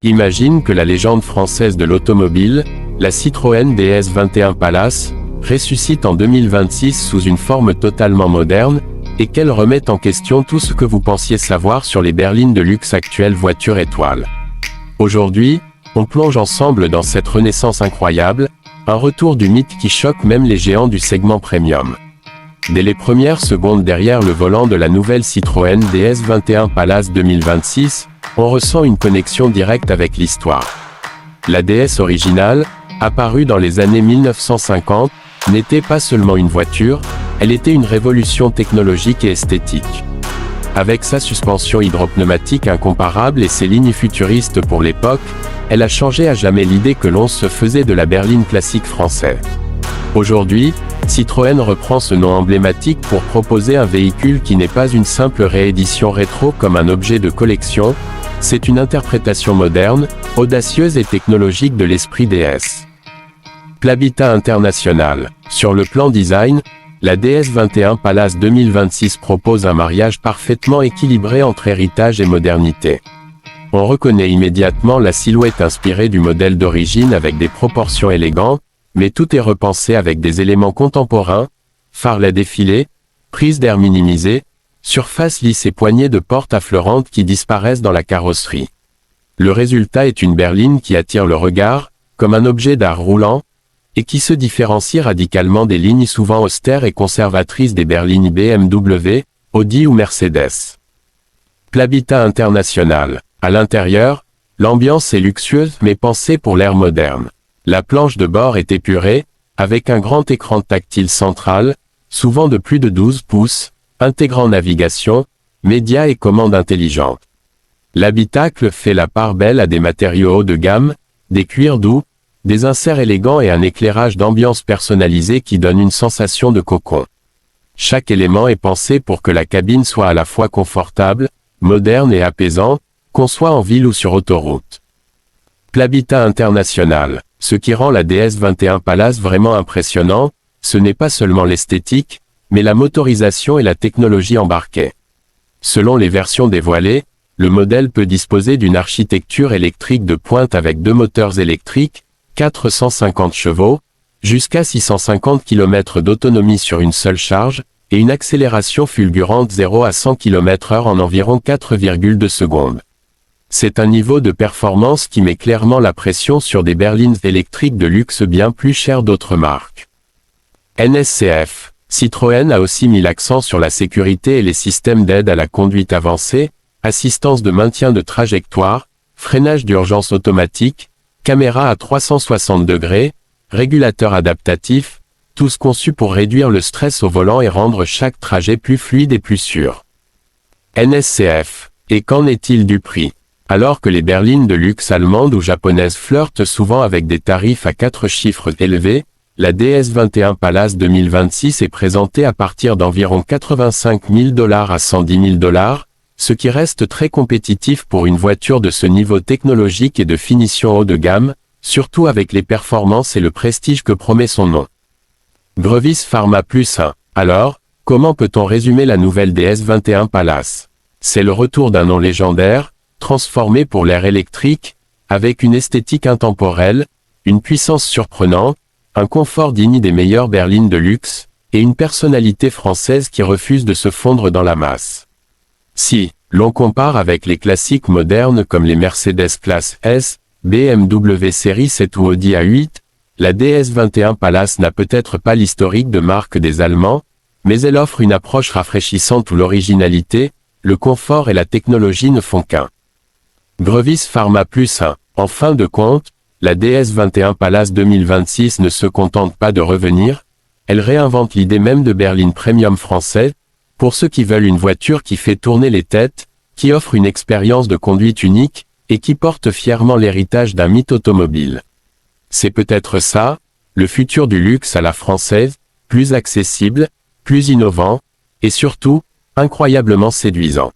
Imagine que la légende française de l'automobile, la Citroën DS 21 Palace, ressuscite en 2026 sous une forme totalement moderne, et qu'elle remette en question tout ce que vous pensiez savoir sur les berlines de luxe actuelles voitures étoiles. Aujourd'hui, on plonge ensemble dans cette renaissance incroyable, un retour du mythe qui choque même les géants du segment premium. Dès les premières secondes derrière le volant de la nouvelle Citroën DS 21 Palace 2026, on ressent une connexion directe avec l'histoire. La DS originale, apparue dans les années 1950, n'était pas seulement une voiture, elle était une révolution technologique et esthétique. Avec sa suspension hydropneumatique incomparable et ses lignes futuristes pour l'époque, elle a changé à jamais l'idée que l'on se faisait de la berline classique française. Aujourd'hui, Citroën reprend ce nom emblématique pour proposer un véhicule qui n'est pas une simple réédition rétro comme un objet de collection, c'est une interprétation moderne, audacieuse et technologique de l'esprit DS. L'habitat international. Sur le plan design, la DS 21 Palace 2026 propose un mariage parfaitement équilibré entre héritage et modernité. On reconnaît immédiatement la silhouette inspirée du modèle d'origine avec des proportions élégantes, mais tout est repensé avec des éléments contemporains, phares LED défilés, prise d'air minimisée, surface lisse et poignées de porte affleurantes qui disparaissent dans la carrosserie. Le résultat est une berline qui attire le regard, comme un objet d'art roulant, et qui se différencie radicalement des lignes souvent austères et conservatrices des berlines BMW, Audi ou Mercedes. L'habitat international. À l'intérieur, l'ambiance est luxueuse mais pensée pour l'ère moderne. La planche de bord est épurée, avec un grand écran tactile central, souvent de plus de 12 pouces, intégrant navigation, médias et commandes intelligentes. L'habitacle fait la part belle à des matériaux haut de gamme, des cuirs doux, des inserts élégants et un éclairage d'ambiance personnalisé qui donne une sensation de cocon. Chaque élément est pensé pour que la cabine soit à la fois confortable, moderne et apaisante, qu'on soit en ville ou sur autoroute. L'habitat international. Ce qui rend la DS 21 Palace vraiment impressionnant, ce n'est pas seulement l'esthétique, mais la motorisation et la technologie embarquée. Selon les versions dévoilées, le modèle peut disposer d'une architecture électrique de pointe avec 2 moteurs électriques, 450 chevaux, jusqu'à 650 km d'autonomie sur une seule charge, et une accélération fulgurante 0 à 100 km/h en environ 4,2 secondes. C'est un niveau de performance qui met clairement la pression sur des berlines électriques de luxe bien plus chères d'autres marques. NSCF. Citroën a aussi mis l'accent sur la sécurité et les systèmes d'aide à la conduite avancée, assistance de maintien de trajectoire, freinage d'urgence automatique, caméra à 360 degrés, régulateur adaptatif, tous conçus pour réduire le stress au volant et rendre chaque trajet plus fluide et plus sûr. NSCF. Et qu'en est-il du prix ? Alors que les berlines de luxe allemandes ou japonaises flirtent souvent avec des tarifs à 4 chiffres élevés, la DS 21 Palace 2026 est présentée à partir d'environ $85 000 à $110 000, ce qui reste très compétitif pour une voiture de ce niveau technologique et de finition haut de gamme, surtout avec les performances et le prestige que promet son nom. Grevis Pharma Plus 1. Alors, comment peut-on résumer la nouvelle DS 21 Palace ? C'est le retour d'un nom légendaire, transformé pour l'ère électrique, avec une esthétique intemporelle, une puissance surprenante, un confort digne des meilleures berlines de luxe, et une personnalité française qui refuse de se fondre dans la masse. Si l'on compare avec les classiques modernes comme les Mercedes Classe S, BMW Série 7 ou Audi A8, la DS 21 Palace n'a peut-être pas l'historique de marque des Allemands, mais elle offre une approche rafraîchissante où l'originalité, le confort et la technologie ne font qu'un. Grevis Pharma Plus 1. En fin de compte, la DS 21 Palace 2026 ne se contente pas de revenir, elle réinvente l'idée même de berline premium français, pour ceux qui veulent une voiture qui fait tourner les têtes, qui offre une expérience de conduite unique, et qui porte fièrement l'héritage d'un mythe automobile. C'est peut-être ça, le futur du luxe à la française, plus accessible, plus innovant, et surtout, incroyablement séduisant.